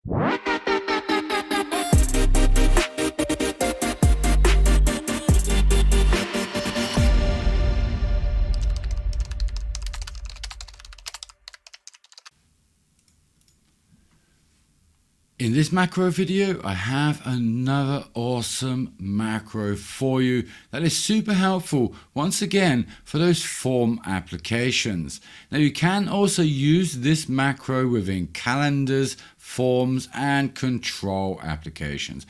In this macro video, I have another awesome macro for you that is super helpful once again for those form applications. Now you can also use this macro within calendars, forms and control applications.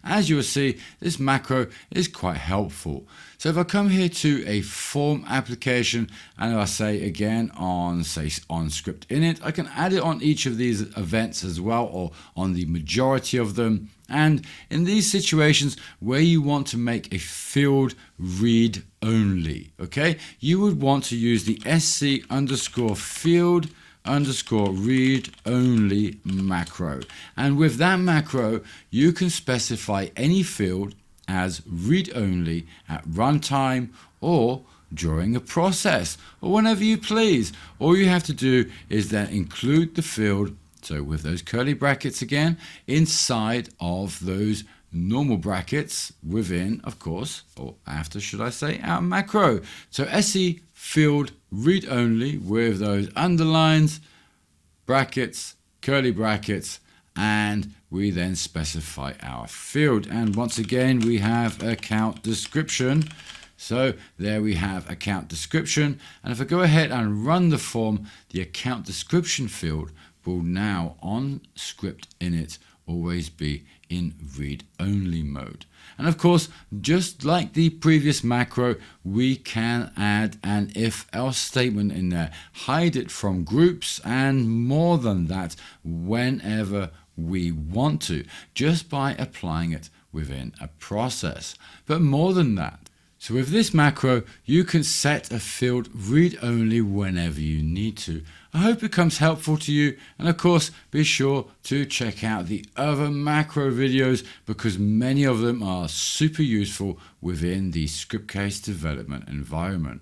As you will see, this macro is quite helpful. So if I come here to a form application and I say again on script init, I can add it on each of these events as well, or on the majority of them. And in these situations where you want to make a field read only, okay, you would want to use the sc_field _read only macro, and with that macro you can specify any field as read only at runtime or during a process or whenever you please. All you have to do is then include the field, so with those curly brackets again, inside of those normal brackets within, of course, or after should I say, our macro. So SE field read only with those underlines, brackets, curly brackets, and we then specify our field. And once again we have account description. So there we have account description, and if I go ahead and run the form, the account description field will now on script init always be in read only mode. And of course, just like the previous macro, we can add an if else statement in there, hide it from groups, and more than that whenever we want to, just by applying it within a process. But more than that, so with this macro, you can set a field read only whenever you need to. I hope it becomes helpful to you, and of course be sure to check out the other macro videos because many of them are super useful within the Scriptcase development environment.